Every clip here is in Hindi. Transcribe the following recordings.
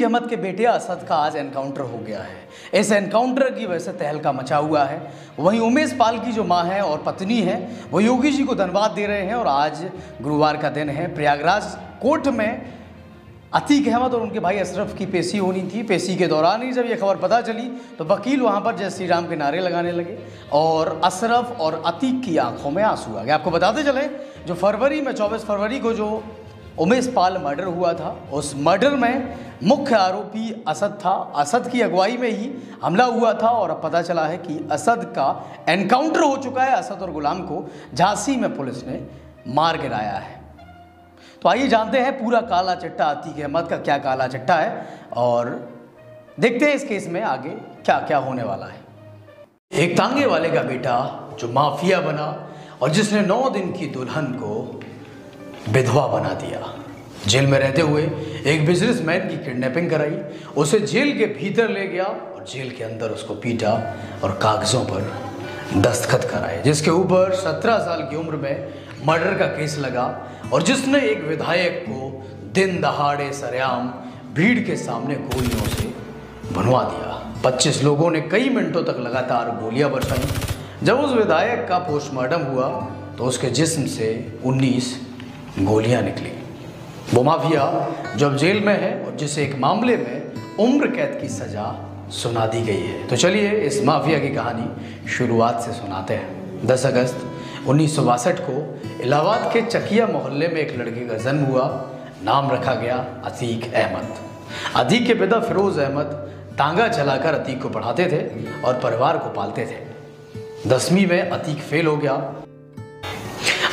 अहमद के बेटे असद का आज एनकाउंटर हो गया है। इस एनकाउंटर की वजह से तहलका मचा हुआ है। वहीं उमेश पाल की जो मां है और पत्नी है वो योगी जी को धन्यवाद दे रहे हैं। और आज गुरुवार का दिन है। प्रयागराज कोर्ट में अतीक अहमद और उनके भाई अशरफ की पेशी होनी थी। पेशी के दौरान ही जब ये खबर पता चली तो वकील वहाँ पर जय श्री राम के नारे लगाने लगे और अशरफ और अतीक की आंखों में आंसू आ गए। आपको बताते चले जो फरवरी में 24 फरवरी को जो उमेश पाल मर्डर हुआ था, उस मर्डर में मुख्य आरोपी असद था। असद की अगुवाई में ही हमला हुआ था और अब पता चला है कि असद का एनकाउंटर हो चुका है। असद और गुलाम को झांसी में पुलिस ने मार गिराया है। तो आइए जानते हैं पूरा काला चिट्ठा अतीक अहमद का क्या काला चिट्ठा है और देखते हैं इस केस में आगे क्या क्या होने वाला है। एक तांगे वाले का बेटा जो माफिया बना और जिसने 9 दिन की दुल्हन को विधवा बना दिया। जेल में रहते हुए एक बिजनेसमैन की किडनैपिंग कराई, उसे जेल के भीतर ले गया और जेल के अंदर उसको पीटा और कागजों पर दस्तखत कराए, जिसके ऊपर 17 साल की उम्र में मर्डर का केस लगा और जिसने एक विधायक को दिन दहाड़े सरेआम भीड़ के सामने गोलियों से भुनवा दिया। 25 लोगों ने कई मिनटों तक लगातार गोलियां बरसाई। जब उस विधायक का पोस्टमार्टम हुआ तो उसके जिस्म से 19 गोलियां निकली। वो माफिया जो अब जेल में है और जिसे एक मामले में उम्र कैद की सजा सुना दी गई है। तो चलिए इस माफिया की कहानी शुरुआत से सुनाते हैं। 10 अगस्त 1962 को इलाहाबाद के चकिया मोहल्ले में एक लड़के का जन्म हुआ। नाम रखा गया अतीक अहमद। अतीक के पिता फिरोज अहमद तांगा चलाकर अतीक को पढ़ाते थे और परिवार को पालते थे। 10वीं में अतीक फेल हो गया।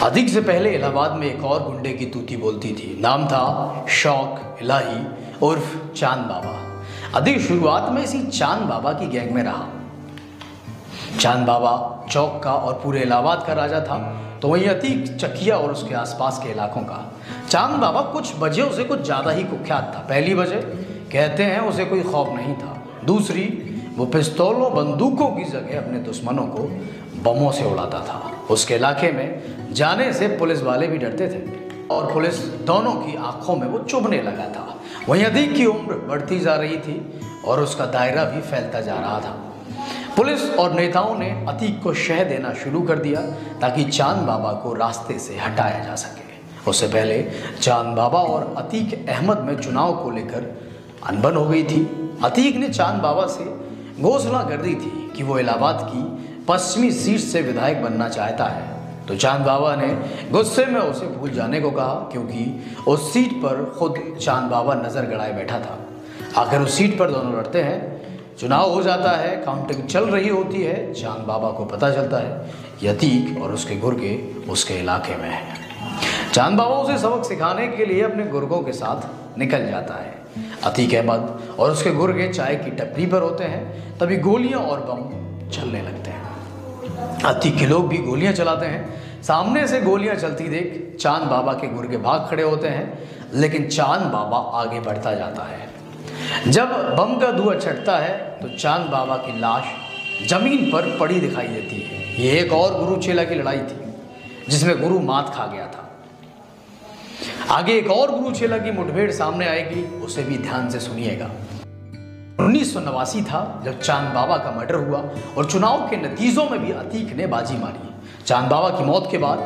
अतीक से पहले इलाहाबाद में एक और गुंडे की तूती बोलती थी। नाम था शौक इलाही उर्फ चांद बाबा। अतीक शुरुआत में इसी चांद बाबा की गैंग में रहा। चांद बाबा चौक का और पूरे इलाहाबाद का राजा था, तो वहीं अतीक चकिया और उसके आसपास के इलाकों का। चांद बाबा कुछ वजहों से कुछ ज़्यादा ही कुख्यात था। पहली वजह कहते हैं उसे कोई खौफ नहीं था। दूसरी, वो पिस्तौलों बंदूकों की जगह अपने दुश्मनों को बमों से उड़ाता था। उसके इलाके में जाने से पुलिस वाले भी डरते थे और पुलिस दोनों की आंखों में वो चुभने लगा था। वहीं अतीक की उम्र बढ़ती जा रही थी और उसका दायरा भी फैलता जा रहा था। पुलिस और नेताओं ने अतीक को शह देना शुरू कर दिया ताकि चांद बाबा को रास्ते से हटाया जा सके। उससे पहले चांद बाबा और अतीक अहमद में चुनाव को लेकर अनबन हो गई थी। अतीक ने चांद बाबा से घोषणा कर दी थी कि वो इलाहाबाद की पश्चिमी सीट से विधायक बनना चाहता है। तो चांद बाबा ने गुस्से में उसे भूल जाने को कहा, क्योंकि उस सीट पर खुद चांद बाबा नजर गड़ाए बैठा था। आखिर उस सीट पर दोनों लड़ते हैं। चुनाव हो जाता है, काउंटिंग चल रही होती है। चांद बाबा को पता चलता है कि अतीक और उसके गुर्गे उसके इलाके में है। चांद बाबा उसे सबक सिखाने के लिए अपने गुर्गों के साथ निकल जाता है। अतीक अहमद और उसके गुर्गे चाय की टपरी पर होते हैं, तभी गोलियां और बम चलने लगते हैं। अतीक के लोग भी गोलियां चलाते हैं। सामने से गोलियां चलती देख चांद बाबा के गुर्गे भाग खड़े होते हैं, लेकिन चांद बाबा आगे बढ़ता जाता है। जब बम का धुआं छटता है तो चांद बाबा की लाश जमीन पर पड़ी दिखाई देती है। ये एक और गुरु चेला की लड़ाई थी जिसमें गुरु मात खा गया था। आगे एक और गुरु चेला की मुठभेड़ सामने आएगी, उसे भी ध्यान से सुनिएगा। 1989 था जब चांद बाबा का मर्डर हुआ और चुनाव के नतीजों में भी अतीक ने बाजी मारी। चांद बाबा की मौत के बाद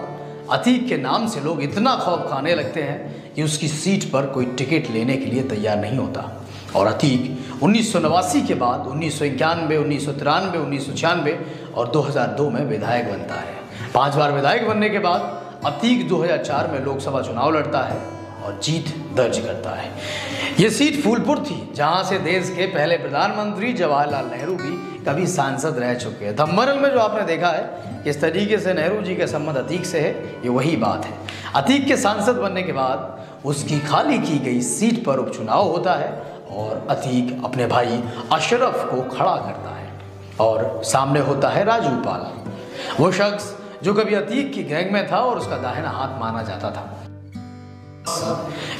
अतीक के नाम से लोग इतना खौफ खाने लगते हैं कि उसकी सीट पर कोई टिकट लेने के लिए तैयार नहीं होता। और अतीक 1989 के बाद 1991, 1993, 1996 और 2002 में विधायक बनता है। 5 बार विधायक बनने के बाद अतीक 2004 में लोकसभा चुनाव लड़ता है और जीत दर्ज करता है। ये सीट फूलपुर थी, जहां से देश के पहले प्रधानमंत्री जवाहरलाल नेहरू भी कभी सांसद रह चुके हैं। धम्मरल में जो आपने देखा है किस तरीके से नेहरू जी का संबंध अतीक से है, ये वही बात है। अतीक के सांसद बनने के बाद उसकी खाली की गई सीट पर उपचुनाव होता है और अतीक अपने भाई अशरफ को खड़ा करता है और सामने होता है राजू पाल, वो शख्स जो कभी अतीक की गैंग में था और उसका दाहिना हाथ माना जाता था।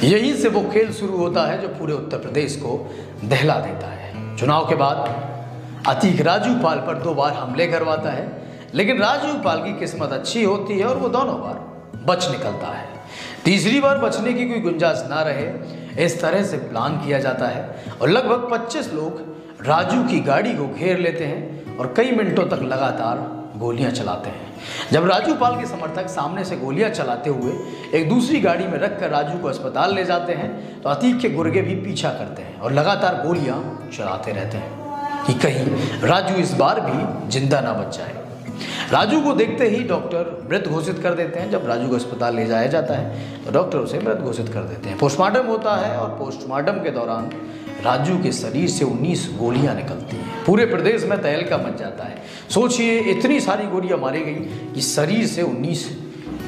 यहीं से वो खेल शुरू होता है जो पूरे उत्तर प्रदेश को दहला देता है। चुनाव के बाद अतीक राजू पाल पर 2 बार हमले करवाता है, लेकिन राजू पाल की किस्मत अच्छी होती है और वो दोनों बार बच निकलता है। तीसरी बार बचने की कोई गुंजाइश ना रहे इस तरह से प्लान किया जाता है और लगभग 25 लोग राजू की गाड़ी को घेर लेते हैं और कई मिनटों तक लगातार गोलियां चलाते हैं। जब राजू पाल के समर्थक सामने से गोलियां चलाते हुए एक दूसरी गाड़ी में रखकर राजू को अस्पताल ले जाते हैं तो अतीक के गुर्गे भी पीछा करते हैं और लगातार गोलियां चलाते रहते हैं कि कहीं राजू इस बार भी जिंदा ना बच जाए। राजू को देखते ही डॉक्टर मृत घोषित कर देते हैं। जब राजू को अस्पताल ले जाया जाता है तो डॉक्टर उसे मृत घोषित कर देते हैं। पोस्टमार्टम होता है और पोस्टमार्टम के दौरान राजू के शरीर से 19 गोलियां निकलती हैं। पूरे प्रदेश में तहलका मच जाता है। सोचिए, इतनी सारी गोलियां मारी गई कि शरीर से 19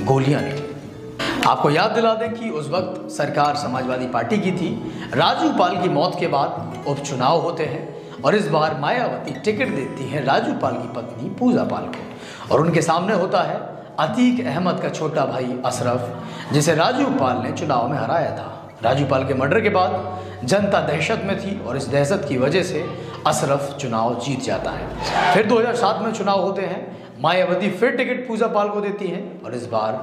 गोलियां निकली। आपको याद दिला दें कि उस वक्त सरकार समाजवादी पार्टी की थी। राजू पाल की मौत के बाद उपचुनाव होते हैं और इस बार मायावती टिकट देती है राजू पाल की पत्नी पूजा पाल को और उनके सामने होता है अतीक अहमद का छोटा भाई अशरफ, जिसे राजू पाल ने चुनाव में हराया था। राजू पाल के मर्डर के बाद जनता दहशत में थी और इस दहशत की वजह से अशरफ चुनाव जीत जाता है। फिर 2007 में चुनाव होते हैं। मायावती फिर टिकट पूजा पाल को देती है और इस बार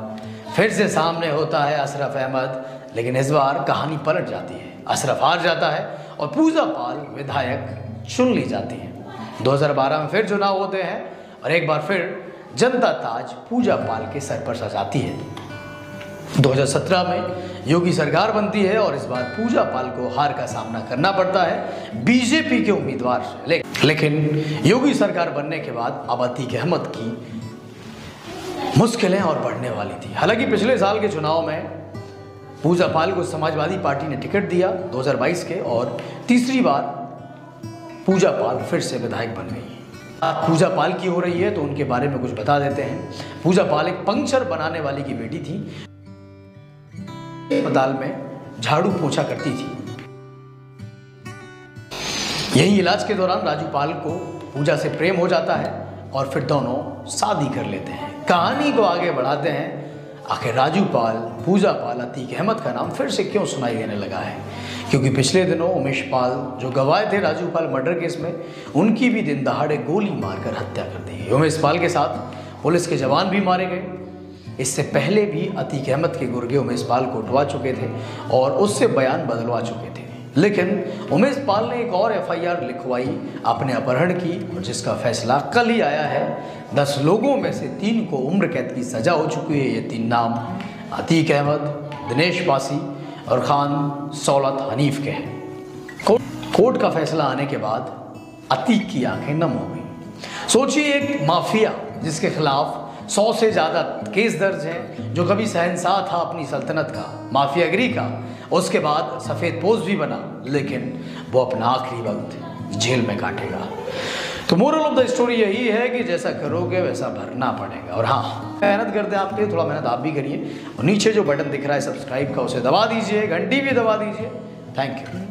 फिर से सामने होता है अशरफ अहमद, लेकिन इस बार कहानी पलट जाती है। अशरफ हार जाता है और पूजा पाल विधायक चुन ली जाती है। 2012 में फिर चुनाव होते हैं और एक बार फिर जनता ताज पूजा पाल के सर पर सजाती है। 2017 में योगी सरकार बनती है और इस बार पूजा पाल को हार का सामना करना पड़ता है बीजेपी के उम्मीदवार से। लेकिन योगी सरकार बनने के बाद अब अतीक अहमद की मुश्किलें और बढ़ने वाली थी। हालांकि पिछले साल के चुनाव में पूजा पाल को समाजवादी पार्टी ने टिकट दिया 2022 के और तीसरी बार पूजा पाल फिर से विधायक बन गई। पूजा पाल की हो रही है तो उनके बारे में कुछ बता देते हैं। पूजा पाल एक पंक्चर बनाने वाली की बेटी थी। अस्पताल में झाड़ू पोछा करती थी। यही इलाज के दौरान राजू पाल को पूजा से प्रेम हो जाता है और फिर दोनों शादी कर लेते हैं। कहानी को आगे बढ़ाते हैं। आखिर राजू पाल, पूजा पाल, अतीक अहमद का नाम फिर से क्यों सुनाई देने लगा है? क्योंकि पिछले दिनों उमेश पाल जो गवाह थे राजू पाल मर्डर केस में, उनकी भी दिन दहाड़े गोली मारकर हत्या कर दी। उमेश पाल के साथ पुलिस के जवान भी मारे गए। इससे पहले भी अतीक अहमद के गुर्गे उमेश पाल को उठवा चुके थे और उससे बयान बदलवा चुके थे। लेकिन उमेश पाल ने एक और एफआईआर लिखवाई अपने अपहरण की और जिसका फैसला कल ही आया है। 10 लोगों में से 3 को उम्र कैद की सजा हो चुकी है। ये 3 नाम अतीक अहमद, दिनेश पासी और खान सौलत हनीफ के हैं। कोर्ट का फैसला आने के बाद अतीक की आंखें नम हो गई। सोचिए, एक माफिया जिसके खिलाफ 100 से ज़्यादा केस दर्ज हैं, जो कभी शहंशाह था अपनी सल्तनत का, माफियागिरी का, उसके बाद सफ़ेद पोस्ट भी बना, लेकिन वो अपना आखिरी वक्त जेल में काटेगा। तो मोरल ऑफ द स्टोरी यही है कि जैसा करोगे वैसा भरना पड़ेगा। और हाँ, मेहनत करते हैं आपके लिए, थोड़ा मेहनत आप भी करिए और नीचे जो बटन दिख रहा है सब्सक्राइब का, उसे दबा दीजिए, घंटी भी दबा दीजिए। Thank you.